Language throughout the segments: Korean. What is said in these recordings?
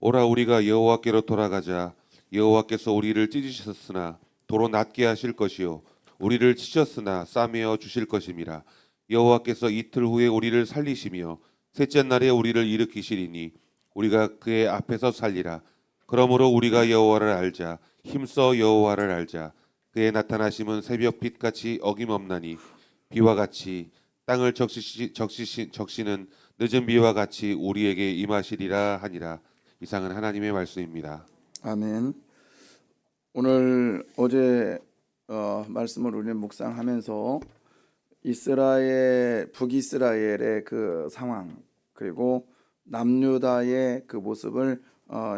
오라 우리가 여호와께로 돌아가자. 여호와께서 우리를 찢으셨으나 도로 낫게 하실 것이요 우리를 치셨으나 싸매어 주실 것임이라. 여호와께서 이틀 후에 우리를 살리시며 셋째 날에 우리를 일으키시리니 우리가 그의 앞에서 살리라. 그러므로 우리가 여호와를 알자. 힘써 여호와를 알자. 그의 나타나심은 새벽 빛같이 어김없나니 비와 같이 땅을 적시는 늦은 비와 같이 우리에게 임하시리라 하니라. 이상은 하나님의 말씀입니다. 아멘. 오늘 어제 말씀을 우리는 묵상하면서 북이스라엘의 그 상황, 그리고 남유다의 그 모습을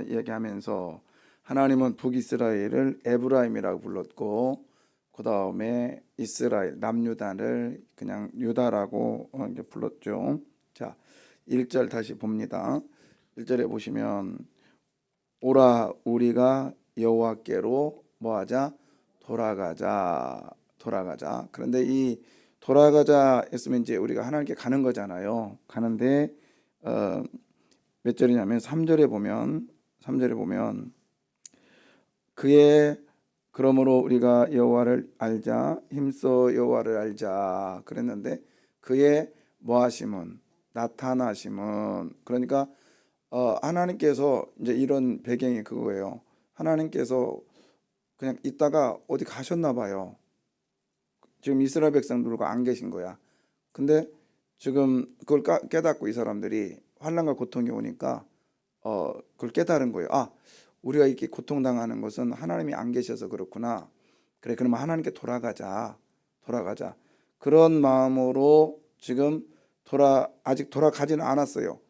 얘기하면서 하나님은 북이스라엘을 에브라임이라고 불렀고, 그 다음에 이스라엘 남유다를 그냥 유다라고 이제 불렀죠. 자, 1절 다시 봅니다. 1절에 보시면 오라 우리가 여호와께로 뭐하자? 돌아가자. 그런데 이 돌아가자 했으면 이제 우리가 하나님께 가는 거잖아요. 가는데 몇 절이냐면 3절에 보면 그의 그러므로 우리가 여호와를 알자, 힘써 여호와를 알자 그랬는데, 그의 뭐하심은, 나타나심은, 그러니까 하나님께서 이제 이런 배경이 그거예요. 하나님께서 그냥 있다가 어디 가셨나 봐요. 지금 이스라엘 백성들과 안 계신 거야. 근데 지금 그걸 깨닫고 이 사람들이 환난과 고통이 오니까 그걸 깨달은 거예요. 아, 우리가 이렇게 고통당하는 것은 하나님이 안 계셔서 그렇구나. 그래, 그러면 하나님께 돌아가자. 그런 마음으로 지금 아직 돌아가지는 않았어요.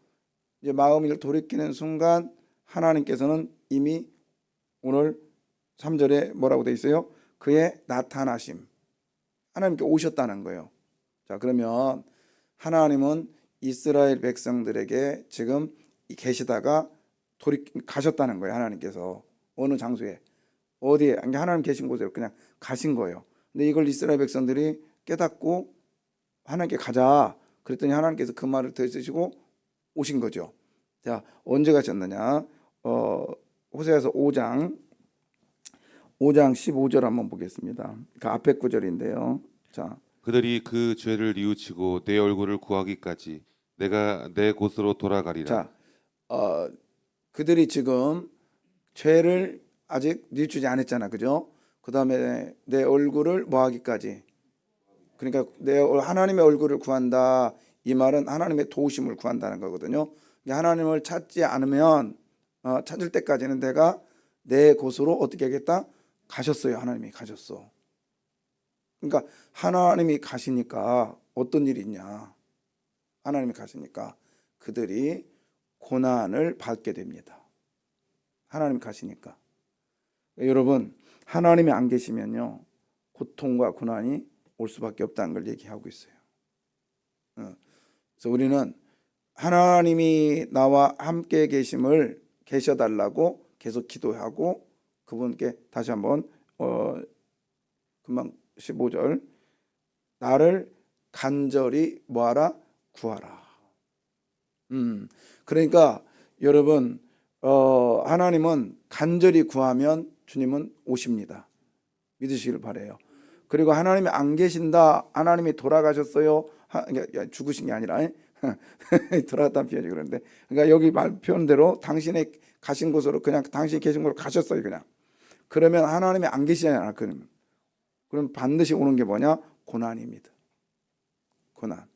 이제 마음을 돌이키는 순간 하나님께서는 이미 오늘 3절에 뭐라고 돼 있어요? 그의 나타나심. 하나님께 오셨다는 거예요. 자, 그러면 하나님은 이스라엘 백성들에게 지금 계시다가 가셨다는 거예요. 하나님께서 어느 장소에, 어디에, 하나님 계신 곳에 그냥 가신 거예요. 근데 이걸 이스라엘 백성들이 깨닫고 하나님께 가자 그랬더니 하나님께서 그 말을 들으시고 오신 거죠. 자, 언제 가셨느냐? 호세아서 5장 15절 한번 보겠습니다. 그 앞에 구절인데요. 자, 그들이 그 죄를 뉘우치고 내 얼굴을 구하기까지 내가 내 곳으로 돌아가리라. 자, 그들이 지금 죄를 아직 뉘우치지 않았잖아, 그죠? 그 다음에 내 얼굴을 뭐하기까지. 그러니까 하나님의 얼굴을 구한다. 이 말은 하나님의 도우심을 구한다는 거거든요. 하나님을 찾지 않으면 찾을 때까지는 내가 내 곳으로 어떻게 하겠다? 가셨어요. 하나님이 가셨어. 그러니까 하나님이 가시니까 어떤 일이 있냐? 하나님이 가시니까 그들이 고난을 받게 됩니다. 하나님이 가시니까. 여러분, 하나님이 안 계시면요, 고통과 고난이 올 수밖에 없다는 걸 얘기하고 있어요. 그래서 우리는 하나님이 나와 함께 계셔달라고 계속 기도하고, 그분께 다시 한번 금방 15절, 나를 간절히 뭐하라? 구하라. 그러니까 여러분, 하나님은 간절히 구하면 주님은 오십니다. 믿으시길 바라요. 그리고 하나님이 안 계신다, 하나님이 돌아가셨어요, 죽으신 게 아니라 돌아갔다는 표현이 그런데, 그러니까 여기 말 표현대로 당신의 가신 곳으로, 그냥 당신이 계신 곳으로 가셨어요. 그냥 그러면 하나님이 안 계시잖아요. 그럼 반드시 오는 게 뭐냐? 고난입니다. 고난.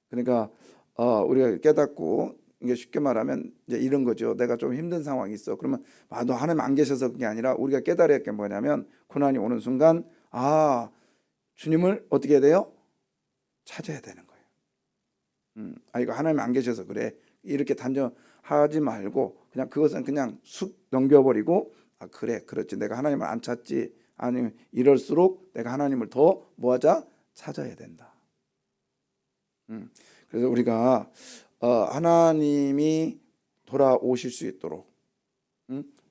그러니까 우리가 깨닫고, 이게 쉽게 말하면 이제 이런 거죠. 내가 좀 힘든 상황이 있어. 그러면 너 하나님 안 계셔서 그게 아니라, 우리가 깨달아야 할 게 뭐냐면, 고난이 오는 순간 주님을 어떻게 해야 돼요? 찾아야 되는 거예요. 이거 하나님 안 계셔서 그래, 이렇게 단정하지 말고 그냥 그것은 그냥 쑥 넘겨버리고, 그래, 그렇지, 내가 하나님을 안 찾지, 아니면 이럴수록 내가 하나님을 더 뭐하자? 찾아야 된다. 그래서 우리가 하나님이 돌아오실 수 있도록,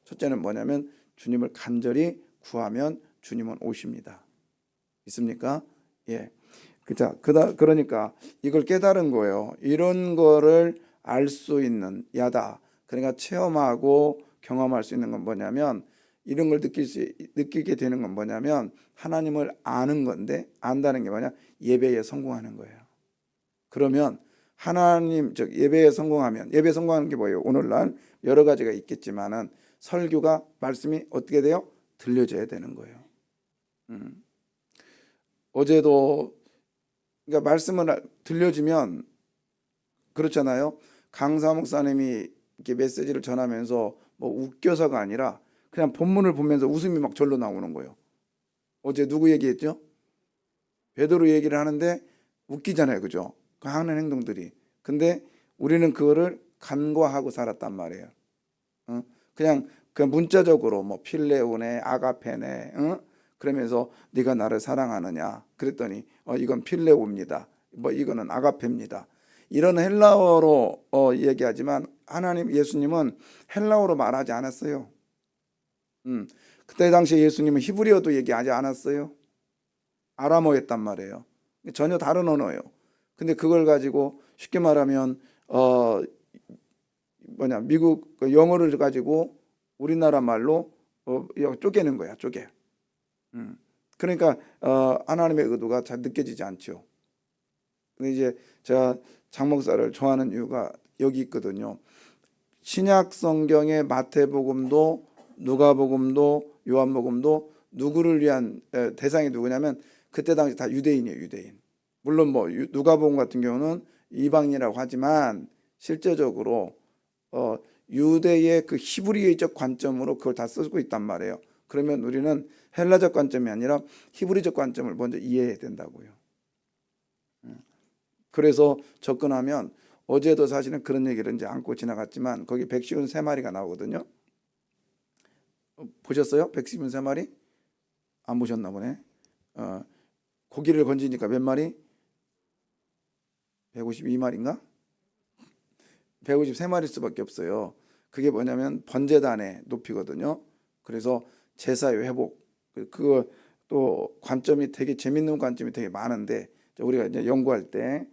첫째는 뭐냐면 주님을 간절히 구하면 주님은 오십니다. 있습니까? 예. 그러니까 이걸 깨달은 거예요. 이런 거를 알 수 있는, 그러니까 체험하고 경험할 수 있는 건 뭐냐면 이런 걸 느끼게 되는 건 뭐냐면 하나님을 아는 건데 안다는 게 뭐냐? 예배에 성공하는 거예요. 그러면 하나님 즉 예배에 성공하면 예배 성공하는 게 뭐예요? 오늘날 여러 가지가 있겠지만은 설교가 말씀이 어떻게 돼요? 들려져야 되는 거예요. 어제도 그러니까 말씀을 들려주면 그렇잖아요. 강사 목사님이 이렇게 메시지를 전하면서 뭐 웃겨서가 아니라 그냥 본문을 보면서 웃음이 막 절로 나오는 거예요. 어제 누구 얘기했죠? 베드로 얘기를 하는데 웃기잖아요, 그죠? 그 하는 행동들이. 근데 우리는 그거를 간과하고 살았단 말이에요. 그냥 그 문자적으로 뭐 필레오네, 아가페네, 그러면서 네가 나를 사랑하느냐? 그랬더니 이건 필레오입니다. 뭐 이거는 아가페입니다. 이런 헬라어로 얘기하지만 하나님 예수님은 헬라어로 말하지 않았어요. 그때 당시에 예수님은 히브리어도 얘기하지 않았어요. 아람어였단 말이에요. 전혀 다른 언어예요. 근데 그걸 가지고 쉽게 말하면 미국 영어를 가지고 우리나라 말로 쪼개는 거야, 쪼개. 그러니까 하나님의 의도가 잘 느껴지지 않죠. 근데 이제 제가 장 목사를 좋아하는 이유가 여기 있거든요. 신약 성경의 마태복음도 누가복음도 요한복음도 누구를 위한 대상이 누구냐면 그때 당시 다 유대인이에요, 유대인. 물론 뭐 누가복음 같은 경우는 이방인이라고 하지만 실제적으로 유대의 그 히브리적 관점으로 그걸 다 쓰고 있단 말이에요. 그러면 우리는 헬라적 관점이 아니라 히브리적 관점을 먼저 이해해야 된다고요. 그래서 접근하면 어제도 사실은 그런 얘기를 이제 안고 지나갔지만 거기 153마리가 나오거든요. 보셨어요? 153마리? 안 보셨나 보네. 고기를 건지니까 몇 마리? 152마리인가? 153마리일 수밖에 없어요. 그게 뭐냐면 번제단의 높이거든요. 그래서 제사의 회복. 그거 또 관점이 되게 재밌는 관점이 되게 많은데 우리가 이제 연구할 때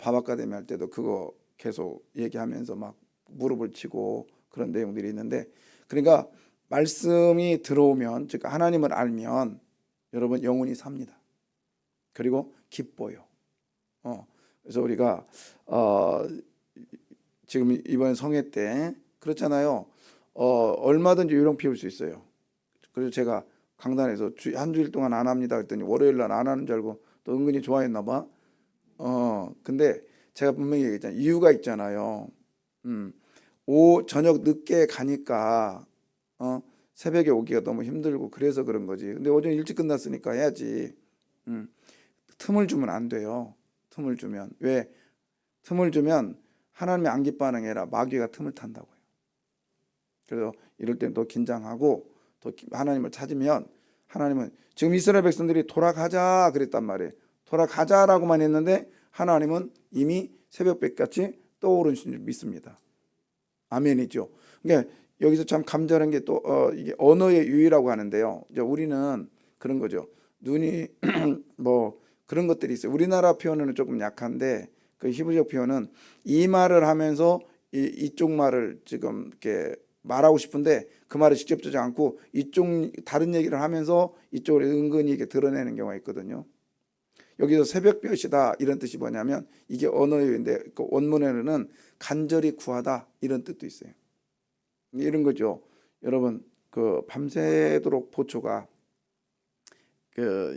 밥 아카데미 할 때도 그거 계속 얘기하면서 막 무릎을 치고 그런 내용들이 있는데 그러니까 말씀이 들어오면 즉 하나님을 알면 여러분 영혼이 삽니다. 그리고 기뻐요. 그래서 우리가 지금 이번 성회 때 그렇잖아요. 얼마든지 요령 피울 수 있어요. 그래서 제가 강단에서 한 주일 동안 안 합니다 그랬더니 월요일 날 안 하는 줄 알고 또 은근히 좋아했나 봐. 근데 제가 분명히 얘기했잖아요. 이유가 있잖아요. 저녁 늦게 가니까 새벽에 오기가 너무 힘들고 그래서 그런 거지. 근데 오전 일찍 끝났으니까 해야지. 틈을 주면 안 돼요. 틈을 주면 왜? 틈을 주면 하나님의 안 기뻐하는 게 아니라 마귀가 틈을 탄다고요. 그래서 이럴 땐 더 긴장하고 더 하나님을 찾으면 하나님은 지금 이스라엘 백성들이 돌아가자 그랬단 말이에요. 돌아가자라고만 했는데 하나님은 이미 새벽빛같이 떠오르신 줄 믿습니다. 아멘이죠. 그러니까 여기서 참 감사한 게 또 이게 언어의 유의라고 하는데요. 이제 우리는 그런 거죠. 눈이 뭐 그런 것들이 있어요. 우리나라 표현은 조금 약한데 그 히브리적 표현은 이 말을 하면서 이쪽 말을 지금 이렇게 말하고 싶은데 그 말을 직접 주지 않고 이쪽 다른 얘기를 하면서 이쪽을 은근히 이렇게 드러내는 경우가 있거든요. 여기서 새벽볕이다 이런 뜻이 뭐냐면 이게 언어인데 그 원문에는 간절히 구하다 이런 뜻도 있어요. 이런 거죠. 여러분 그 밤새도록 보초가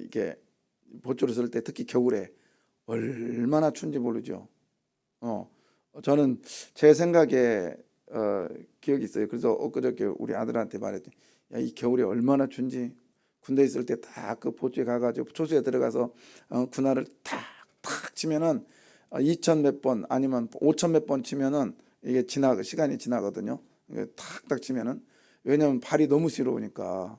이게 보초를 쓸 때 특히 겨울에 얼마나 추운지 모르죠. 저는 제 생각에 기억이 있어요. 그래서 엊그저께 우리 아들한테 말했더니 야, 이 겨울에 얼마나 춥지. 군대 있을 때 딱 그 보초에 가가지고 초소에 들어가서 군화를 탁탁 치면은 2천 몇 번 아니면 5천 몇 번 치면은 이게 시간이 지나거든요. 탁탁 치면은 왜냐면 발이 너무 시려우니까.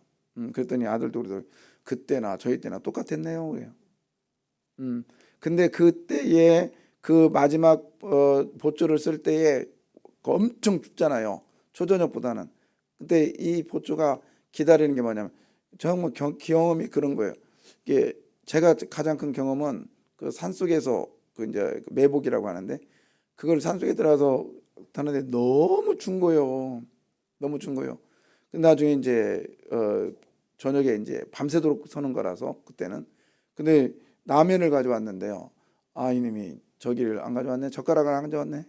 그랬더니 아들도 그러더라고요. 그때나 저희 때나 똑같았네요. 그래요. 근데 그때에 그 마지막 보초를 쓸 때에 엄청 춥잖아요. 초저녁보다는. 근데 이 보초가 기다리는 게 뭐냐면 정말 경험이 그런 거예요. 이게 제가 가장 큰 경험은 그 산속에서 그 이제 매복이라고 하는데 그걸 산속에 들어가서 타는데 너무 춘 거요. 너무 춘 거요. 근데 나중에 이제 저녁에 이제 밤새도록 서는 거라서 그때는. 근데 라면을 가져왔는데요. 아, 이님이 저기를 안 가져왔네. 젓가락을 안 가져왔네.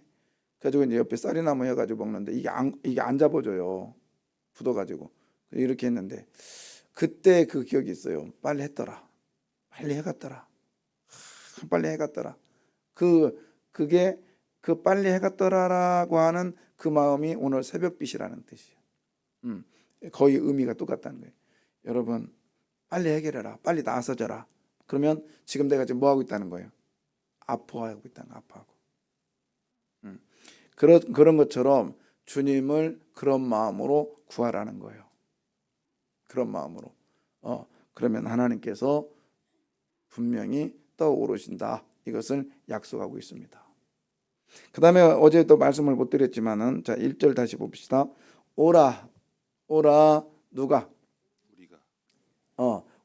그래가지고 이제 옆에 쌀이나무 해가지고 먹는데 이게 안 잡아줘요. 굳어가지고 이렇게 했는데 그때 그 기억이 있어요. 빨리 했더라. 빨리 해갔더라. 빨리 해갔더라. 그게 그 빨리 해갔더라라고 하는 그 마음이 오늘 새벽빛이라는 뜻이에요. 거의 의미가 똑같다는 거예요. 여러분 빨리 해결해라. 빨리 나서져라. 그러면 지금 내가 지금 뭐 하고 있다는 거예요? 아파하고 있다는 거예요. 아파하고. 그런 것처럼 주님을 그런 마음으로 구하라는 거예요. 그런 마음으로. 그러면 하나님께서 분명히 떠오르신다. 이것을 약속하고 있습니다. 그 다음에 어제 또 말씀을 못 드렸지만은 자 1절 다시 봅시다. 오라 누가?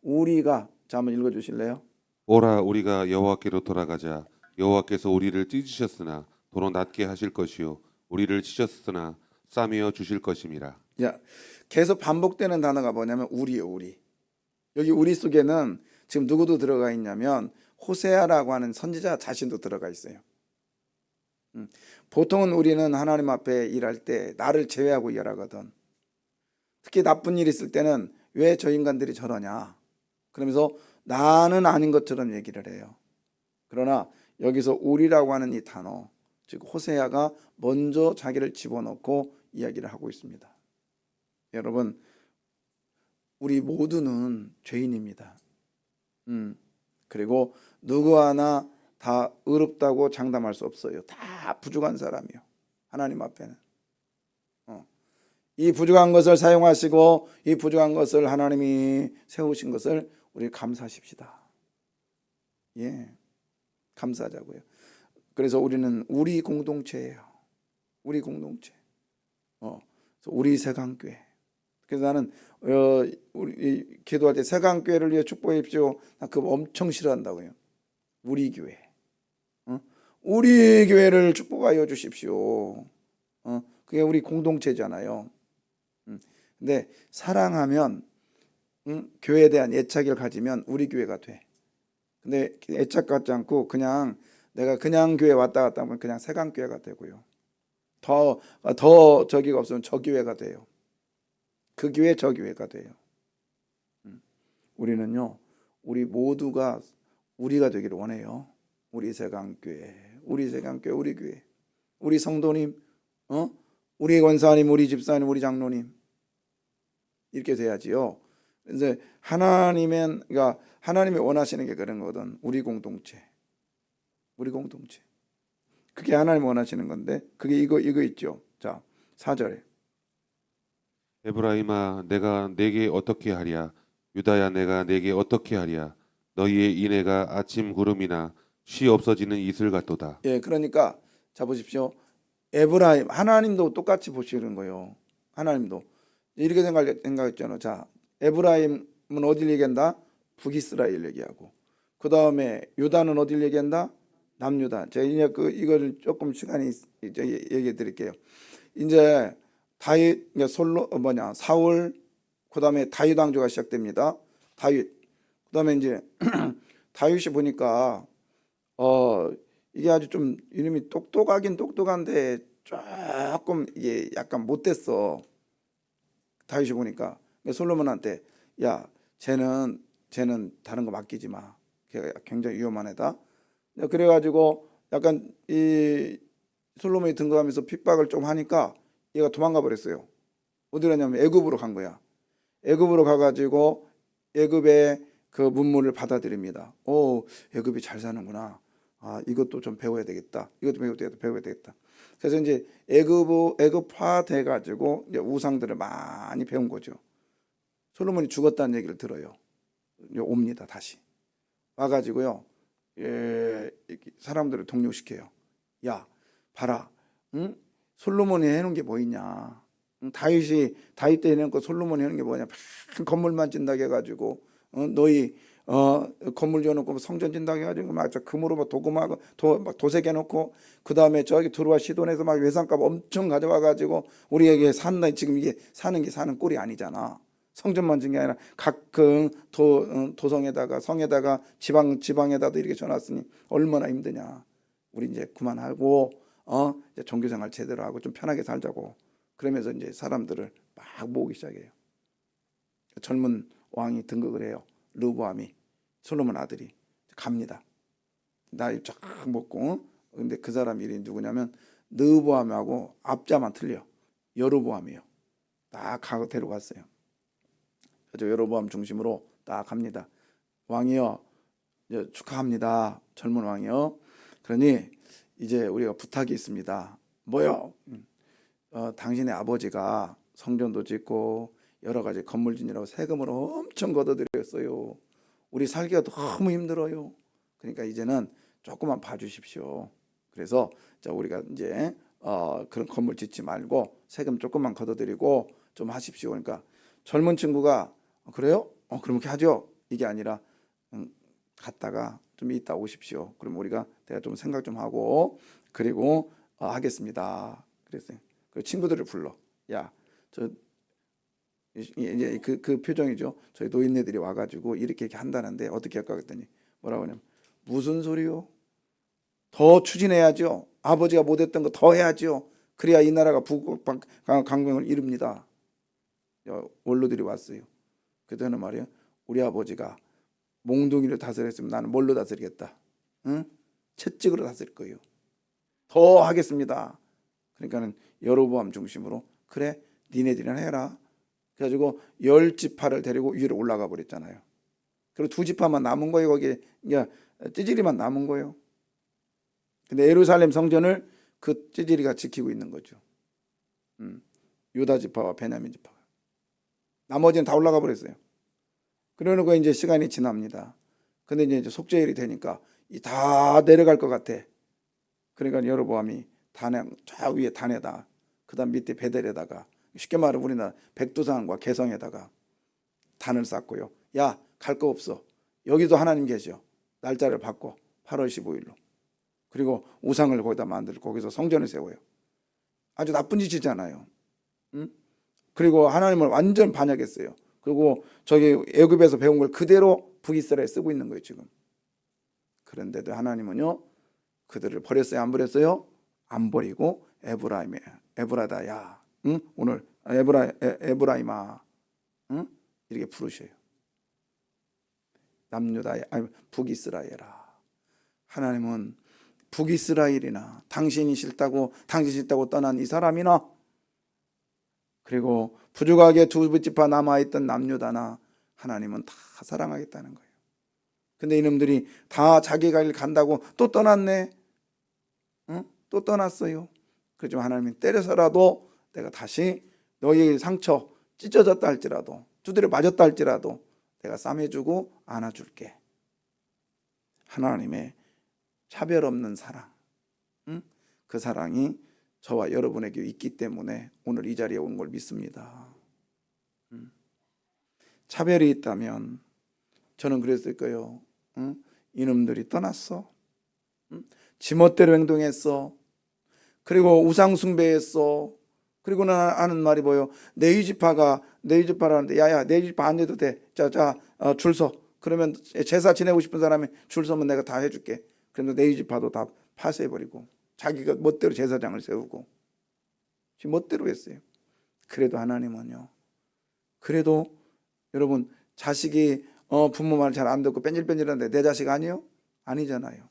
우리가 자 한번 읽어주실래요? 오라 우리가 여호와께로 돌아가자. 여호와께서 우리를 찢으셨으나 도로 낮게 하실 것이요 우리를 치셨으나 싸매어 주실 것임이라. 야, 계속 반복되는 단어가 뭐냐면 우리예요. 우리. 여기 우리 속에는 지금 누구도 들어가 있냐면 호세아라고 하는 선지자 자신도 들어가 있어요. 보통은 우리는 하나님 앞에 일할 때 나를 제외하고 일하거든. 특히 나쁜 일 있을 때는 왜 저 인간들이 저러냐 그러면서 나는 아닌 것처럼 얘기를 해요. 그러나 여기서 우리라고 하는 이 단어, 즉 호세아가 먼저 자기를 집어넣고 이야기를 하고 있습니다. 여러분 우리 모두는 죄인입니다. 그리고 누구 하나 다 의롭다고 장담할 수 없어요. 다 부족한 사람이요. 하나님 앞에는. 이 부족한 것을 사용하시고 이 부족한 것을 하나님이 세우신 것을 우리 감사하십시다. 예, 감사하자고요. 그래서 우리는 우리 공동체예요. 우리 공동체. 우리 세강교회. 그래서 나는 우리 기도할 때 세강교회를 위해 축복해주십시오. 나 그거 엄청 싫어한다고요. 우리 교회. 우리 교회를 축복하여 주십시오. 그게 우리 공동체잖아요. 근데 사랑하면 교회에 대한 애착을 가지면 우리 교회가 돼. 근데 애착 갖지 않고 그냥 내가 그냥 교회 왔다 갔다 하면 그냥 세강교회가 되고요. 더 저기가 없으면 저 교회가 돼요. 그 교회 저 교회가 돼요. 우리는요. 우리 모두가 우리가 되기를 원해요. 우리 세강교회, 우리 세강교회, 우리 교회, 우리 성도님, 우리 권사님, 우리 집사님, 우리 장로님 이렇게 돼야지요. 이제 그러니까 하나님이 원하시는 게 그런 거거든. 우리 공동체, 우리 공동체. 그게 하나님 원하시는 건데 그게 이거 있죠. 자 4절에 에브라임아 내가 내게 어떻게 하랴 유다야 내가 내게 어떻게 하랴 너희의 인애가 아침 구름이나 쉬 없어지는 이슬 같도다. 예, 그러니까 자 보십시오. 에브라임 하나님도 똑같이 보시는 거예요. 하나님도 이렇게 생각했잖아요. 자 에브라임은 어딜 얘기한다? 북이스라엘 얘기하고 그 다음에 유다는 어딜 얘기한다? 남유다. 제가 이제 이거를 조금 시간이 이제 얘기해 드릴게요. 이제 다윗 사울 그 다음에 다윗 왕조가 시작됩니다. 다윗 그 다음에 이제 다윗이 보니까 이게 아주 좀 이름이 똑똑하긴 똑똑한데 조금 이게 약간 못됐어. 다윗이 보니까 솔로몬한테 야 쟤는 다른 거 맡기지 마. 걔가 굉장히 위험한 애다. 그래가지고 약간 이 솔로몬이 등극하면서 핍박을 좀 하니까 얘가 도망가 버렸어요. 어디 가냐면 애굽으로 간 거야. 애굽으로 가가지고 애굽의 그 문물을 받아들입니다. 애굽이 잘 사는구나. 이것도 좀 배워야 되겠다. 이것도 배워야 되겠다. 그래서 이제 애굽화 돼가지고 이제 우상들을 많이 배운 거죠. 솔로몬이 죽었다는 얘기를 들어요. 옵니다 다시 와가지고요. 사람들을 동력시켜요. 야, 봐라. 솔로몬이 해놓은 게 뭐 있냐? 다윗 때 해놓은 거 솔로몬이 해놓은 게 뭐냐? 건물만 진다게 해가지고 너희 건물 지어놓고 성전 진다고 해가지고 막 금으로 막 도금하고 막 도색해놓고 그 다음에 저기 들어와 시돈에서 막 외상값 엄청 가져와가지고 우리에게 산다. 지금 이게 사는 게 사는 꼴이 아니잖아. 성전만 지은 게 아니라 각 그 도성에다가 성에다가 지방에다도 이렇게 줘놨으니 얼마나 힘드냐. 우리 이제 그만하고 이제 종교생활 제대로 하고 좀 편하게 살자고. 그러면서 이제 사람들을 막 모으기 시작해요. 젊은 왕이 등극을 해요. 르보암이, 솔로몬 아들이 갑니다. 나이 쫙 먹고. 근데 그 사람 이름이 누구냐면 르보암하고 앞자만 틀려. 여로보암이에요. 딱 가고 데려갔어요. 그래서 여로보암 중심으로 딱 갑니다. 왕이여, 이제 축하합니다. 젊은 왕이여. 그러니 이제 우리가 부탁이 있습니다. 뭐요? 당신의 아버지가 성전도 짓고 여러 가지 건물 짓느라고 세금을 엄청 걷어들였어요. 우리 살기가 너무 힘들어요. 그러니까 이제는 조금만 봐주십시오. 그래서 자 우리가 이제 그런 건물 짓지 말고 세금 조금만 걷어들이고 좀 하십시오. 그러니까 젊은 친구가 그래요? 그럼 그렇게 하죠. 이게 아니라 갔다가 좀 이따 오십시오. 그럼 내가 좀 생각 좀 하고 그리고 하겠습니다. 그랬어요. 그 친구들을 불러. 야, 저 이제 그 표정이죠. 저희 노인네들이 와가지고 이렇게 한다는데 어떻게 할까 그랬더니 뭐라고 하냐면 무슨 소리요? 더 추진해야죠. 아버지가 못했던 거 더 해야죠. 그래야 이 나라가 강병을 이룹니다. 원로들이 왔어요. 그때는 말이야 우리 아버지가 몽둥이를 다스렸으면 나는 뭘로 다스리겠다. 응? 채찍으로 다스릴 거예요. 더 하겠습니다. 그러니까는 여로보암 중심으로 그래 니네들이나 해라. 그래가지고 10지파를 데리고 위로 올라가 버렸잖아요. 그리고 2지파만 남은 거예요. 거기에 찌질이만 남은 거예요. 근데 예루살렘 성전을 그 찌질이가 지키고 있는 거죠. 유다 지파와 베냐민 지파가. 나머지는 다 올라가 버렸어요. 그러고 이제 시간이 지납니다. 근데 이제 속죄일이 되니까 다 내려갈 것 같아. 그러니까 여로보암이 저 위에 단에다, 그다음 밑에 베델에다가 쉽게 말하면 우리나라 백두산과 개성에다가 단을 쌓고요. 야, 갈 거 없어. 여기도 하나님 계셔. 날짜를 바꿔 8월 15일로. 그리고 우상을 거기다 만들고 거기서 성전을 세워요. 아주 나쁜 짓이잖아요. 응? 그리고 하나님을 완전 반역했어요. 그리고 저기 애굽에서 배운 걸 그대로 북이스라엘에 쓰고 있는 거예요 지금. 그런데도 하나님은요 그들을 버렸어요 안 버렸어요? 안 버리고 에브라다야, 응? 오늘 에브라임아, 응? 이렇게 부르셔요. 남유다야, 아니 북이스라엘아. 하나님은 북이스라엘이나 당신 싫다고 떠난 이 사람이나 그리고 부족하게 2지파 남아있던 남유다나 하나님은 다 사랑하겠다는 거예요. 근데 이놈들이 다 자기가 일 간다고 또 떠났네. 응? 또 떠났어요. 그렇지만 하나님이 때려서라도 내가 다시 너희의 상처 찢어졌다 할지라도 두드려 맞았다 할지라도 내가 싸매주고 안아줄게. 하나님의 차별 없는 사랑, 응? 그 사랑이 저와 여러분에게 있기 때문에 오늘 이 자리에 온 걸 믿습니다. 차별이 있다면 저는 그랬을 거예요. 응? 이놈들이 떠났어. 응? 지멋대로 행동했어. 그리고 우상 숭배했어. 그리고 하는 말이 뭐예요? 내유지파라는데 야야 내유지파 안 해도 돼. 줄 서. 그러면 제사 지내고 싶은 사람이 줄 서면 내가 다 해줄게. 그런데 내유지파도 다 파쇄해버리고 자기가 멋대로 제사장을 세우고 지 멋대로 했어요. 그래도 하나님은요. 그래도 여러분 자식이 부모 말 잘 안 듣고 뺀질뺀질한데 내 자식 아니요? 아니잖아요.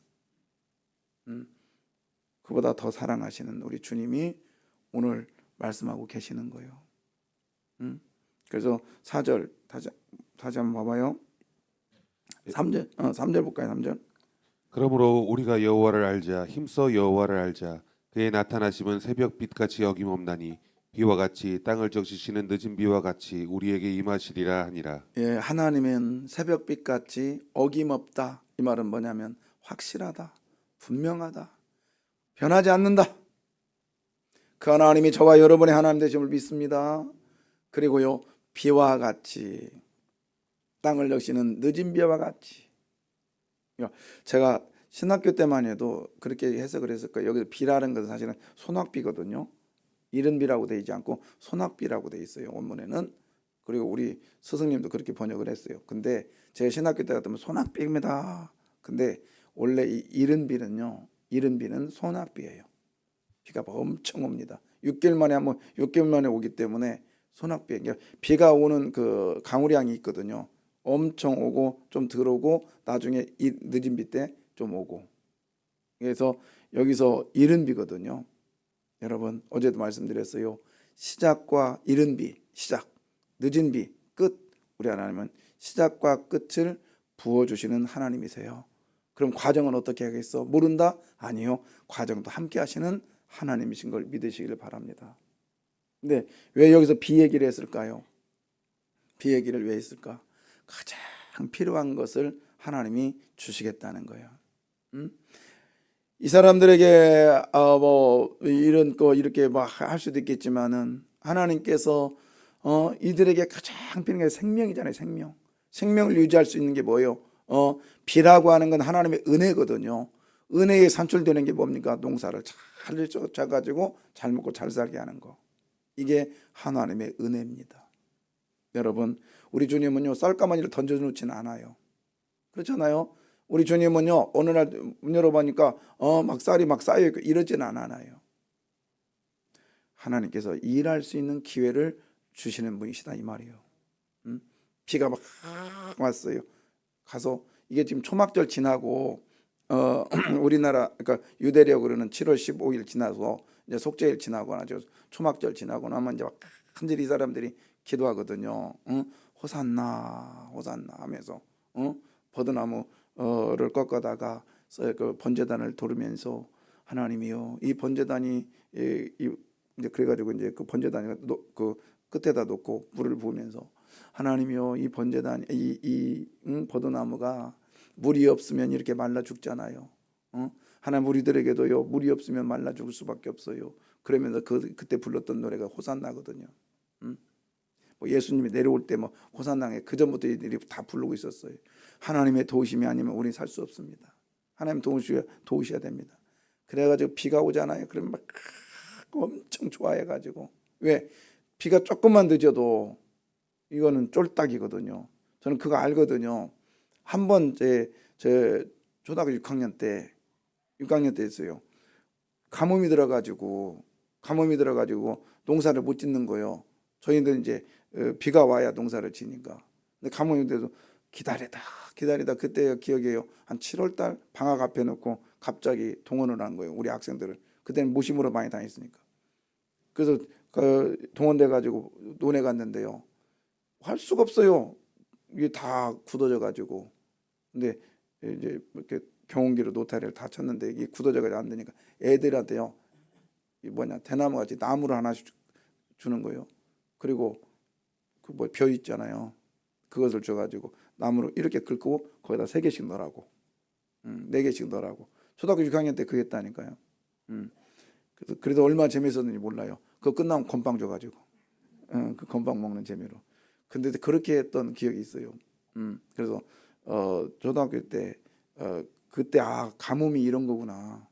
그보다 더 사랑하시는 우리 주님이 오늘 말씀하고 계시는 거예요. 그래서 4절 다시 한번 봐봐요. 3절 볼까요? 3절. 그러므로 우리가 여호와를 알자 힘써 여호와를 알자 그의 나타나심은 새벽빛같이 어김없나니 비와 같이 땅을 적시시는 늦은 비와 같이 우리에게 임하시리라 하니라. 예, 하나님은 새벽빛같이 어김없다. 이 말은 뭐냐면 확실하다, 분명하다, 변하지 않는다. 그 하나님이 저와 여러분의 하나님 되심을 믿습니다. 그리고요 비와 같이 땅을 역시는 늦은 비와 같이. 제가 신학교 때만 해도 그렇게 해석을 했을 거예요. 여기서 비라는 것은 사실은 소낙비거든요. 이른 비라고 되어 있지 않고 소낙비라고 되어 있어요, 원문에는. 그리고 우리 스승님도 그렇게 번역을 했어요. 근데 제가 신학교 때 같으면 소낙비입니다. 근데 원래 이 이른 비는 소낙비예요. 비가 엄청 옵니다. 6개월 만에 오기 때문에 소낙비. 비가 오는 그 강우량이 있거든요. 엄청 오고 좀 덜 오고 나중에 늦은 비 때 좀 오고. 그래서 여기서 이른 비거든요. 여러분 어제도 말씀드렸어요. 시작과 이른 비, 시작, 늦은 비, 끝. 우리 하나님은 시작과 끝을 부어주시는 하나님이세요. 그럼 과정은 어떻게 하겠어? 모른다? 아니요. 과정도 함께 하시는 하나님이신 걸 믿으시기를 바랍니다. 근데 왜 여기서 비 얘기를 했을까요? 비 얘기를 왜 했을까? 가장 필요한 것을 하나님이 주시겠다는 거예요. 이 사람들에게 이런 거 이렇게 할 수도 있겠지만은 하나님께서 이들에게 가장 필요한 게 생명이잖아요. 생명을 유지할 수 있는 게 뭐예요? 비라고 하는 건 하나님의 은혜거든요. 은혜에 산출되는 게 뭡니까? 농사를 잘 쫓아가지고 잘 먹고 잘 살게 하는 거. 이게 하나님의 은혜입니다. 여러분, 우리 주님은요 쌀가마니를 던져놓지는 않아요. 그렇잖아요. 우리 주님은요 어느 날 문 열어보니까 막 쌀이 막 쌓여있고 이러지는 않아요. 하나님께서 일할 수 있는 기회를 주시는 분이시다 이 말이에요. 비가 막 왔어요. 가서 이게 지금 초막절 지나고 우리나라 그러니까 유대력 그러는 7월 15일 지나서 이제 속죄일 지나고 나죠. 초막절 지나고 나면 이제 막 간절히 이 사람들이 기도하거든요. 호산나 호산나 하면서 버드나무를 꺾어다가 그 번제단을 도르면서 하나님이요 이 번제단이 이제 그래가지고 이제 그 번제단이 그 끝에다 놓고 물을 부으면서 하나님이요 이 번제단 이 버드나무가 물이 없으면 이렇게 말라 죽잖아요. 하나님 우리들에게도요 물이 없으면 말라 죽을 수밖에 없어요. 그러면서 그때 불렀던 노래가 호산나거든요. 뭐 예수님이 내려올 때 뭐 호산나에 그 전부터 이들이 다 부르고 있었어요. 하나님의 도우심이 아니면 우리는 살 수 없습니다. 하나님 도우셔야 됩니다. 그래가지고 비가 오잖아요. 그러면 막 엄청 좋아해가지고 왜 비가 조금만 늦어도 이거는 쫄딱이거든요. 저는 그거 알거든요. 한번 제 초등학교 6학년 때 했어요. 가뭄이 들어가지고 농사를 못 짓는 거예요. 저희들 이제 비가 와야 농사를 지니까. 근데 가뭄이 돼도 기다리다 그때 기억이에요. 한 7월 달 방학 앞에 놓고 갑자기 동원을 한 거예요. 우리 학생들을. 그때는 모심으로 많이 다녔으니까. 그래서 그 동원돼 가지고 논에 갔는데요. 할 수가 없어요. 이게 다 굳어져 가지고. 근데 이제 이렇게 경운기로 노타리를 다 쳤는데 이게 굳어져 가지고 안 되니까 애들한테요. 이 대나무 같이 나무를 하나씩 주는 거예요. 그리고 그 벼 있잖아요. 그것을 줘가지고 나무로 이렇게 긁고 거기다 3개씩 넣으라고, 4개씩 넣으라고. 초등학교 6학년 때 그거 했다니까요. 그래도 얼마나 재밌었는지 몰라요. 그거 끝나면 건빵 줘가지고 그 건빵 먹는 재미로. 근데 그렇게 했던 기억이 있어요. 그래서 초등학교 때 그때 가뭄이 이런 거구나.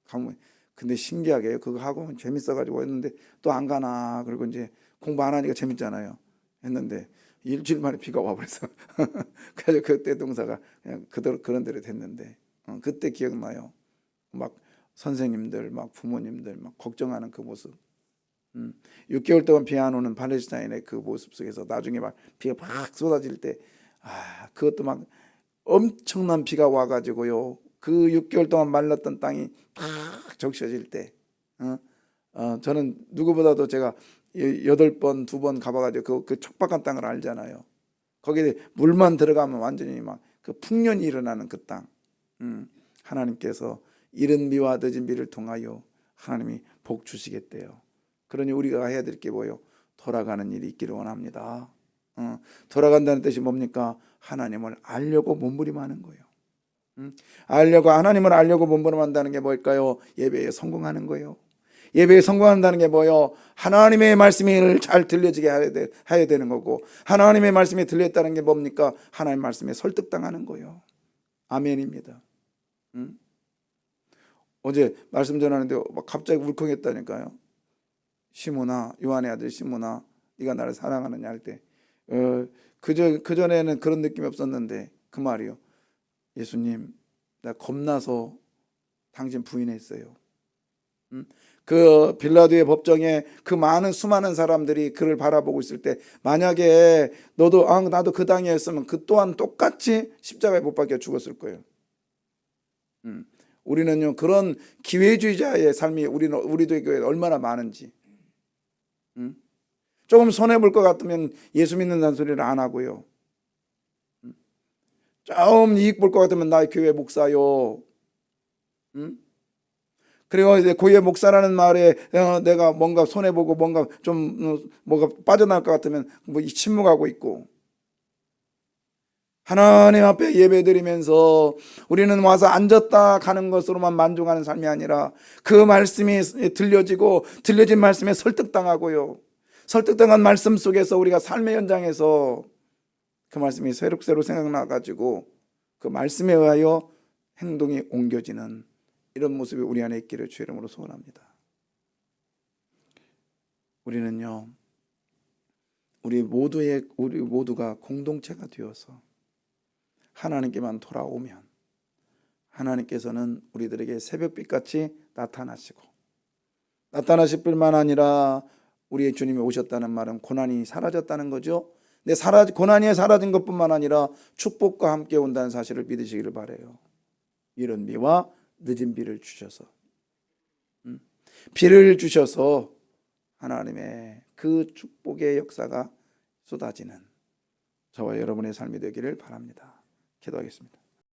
가뭄. 근데 신기하게 그거 하고 재밌어가지고 했는데 또 안 가나. 그리고 이제 공부 안 하니까 재밌잖아요. 했는데 일주일 만에 비가 와버려서 그래서 그때 동사가 그냥 그런 대로 됐는데 그때 기억나요. 막 선생님들 막 부모님들 막 걱정하는 그 모습. 6개월 동안 비 안 오는 팔레스타인의 그 모습 속에서 나중에 막 비가 막 쏟아질 때 그것도 막 엄청난 비가 와가지고요. 그 6개월 동안 말랐던 땅이 팍 적셔질 때 저는 누구보다도 제가 8번 2번 가봐가지고 그 촉박한 땅을 알잖아요. 거기에 물만 들어가면 완전히 막 그 풍년이 일어나는 그 땅. 하나님께서 이른 비와 늦은 비를 통하여 하나님이 복 주시겠대요. 그러니 우리가 해야 될 게 뭐예요? 돌아가는 일이 있기를 원합니다. 돌아간다는 뜻이 뭡니까? 하나님을 알려고 몸부림하는 거예요. 하나님을 알려고 몸부림한다는 게 뭘까요? 예배에 성공하는 거예요. 예배에 성공한다는 게 뭐요? 하나님의 말씀을 잘 들려지게 해야 되는 거고, 하나님의 말씀이 들렸다는 게 뭡니까? 하나님의 말씀에 설득당하는 거예요. 아멘입니다. 어제 말씀 전하는데 막 갑자기 울컥했다니까요. 시므나, 요한의 아들 시므나, 네가 나를 사랑하느냐 할 때, 그전에는 그런 느낌이 없었는데 그 말이요. 예수님, 나 겁나서 당신 부인했어요. 그 빌라도의 법정에 그 많은 수많은 사람들이 그를 바라보고 있을 때, 만약에 나도 그 당이었으면 그 또한 똑같이 십자가에 못 박혀 죽었을 거예요. 우리는요, 그런 기회주의자의 삶이 우리도 교회에 얼마나 많은지. 조금 손해 볼 것 같으면 예수 믿는다는 소리를 안 하고요. 좀 이익 볼 것 같으면 나 교회 목사요. 그리고 이제 교회 목사라는 말에 내가 뭔가 손해 보고 뭔가 좀 뭐가 빠져나갈 것 같으면 뭐 침묵하고 있고. 하나님 앞에 예배드리면서 우리는 와서 앉았다 가는 것으로만 만족하는 삶이 아니라 그 말씀이 들려지고 들려진 말씀에 설득당하고요. 설득당한 말씀 속에서 우리가 삶의 현장에서 그 말씀이 새록새록 생각나가지고 그 말씀에 의하여 행동이 옮겨지는 이런 모습이 우리 안에 있기를 주의 이름으로 소원합니다. 우리는요, 우리 모두가 공동체가 되어서 하나님께만 돌아오면 하나님께서는 우리들에게 새벽빛같이 나타나실 뿐만 아니라 우리의 주님이 오셨다는 말은 고난이 사라졌다는 거죠. 근데 고난이 사라진 것뿐만 아니라 축복과 함께 온다는 사실을 믿으시기를 바라요. 이른 비와 늦은 비를 주셔서 하나님의 그 축복의 역사가 쏟아지는 저와 여러분의 삶이 되기를 바랍니다. 기도하겠습니다.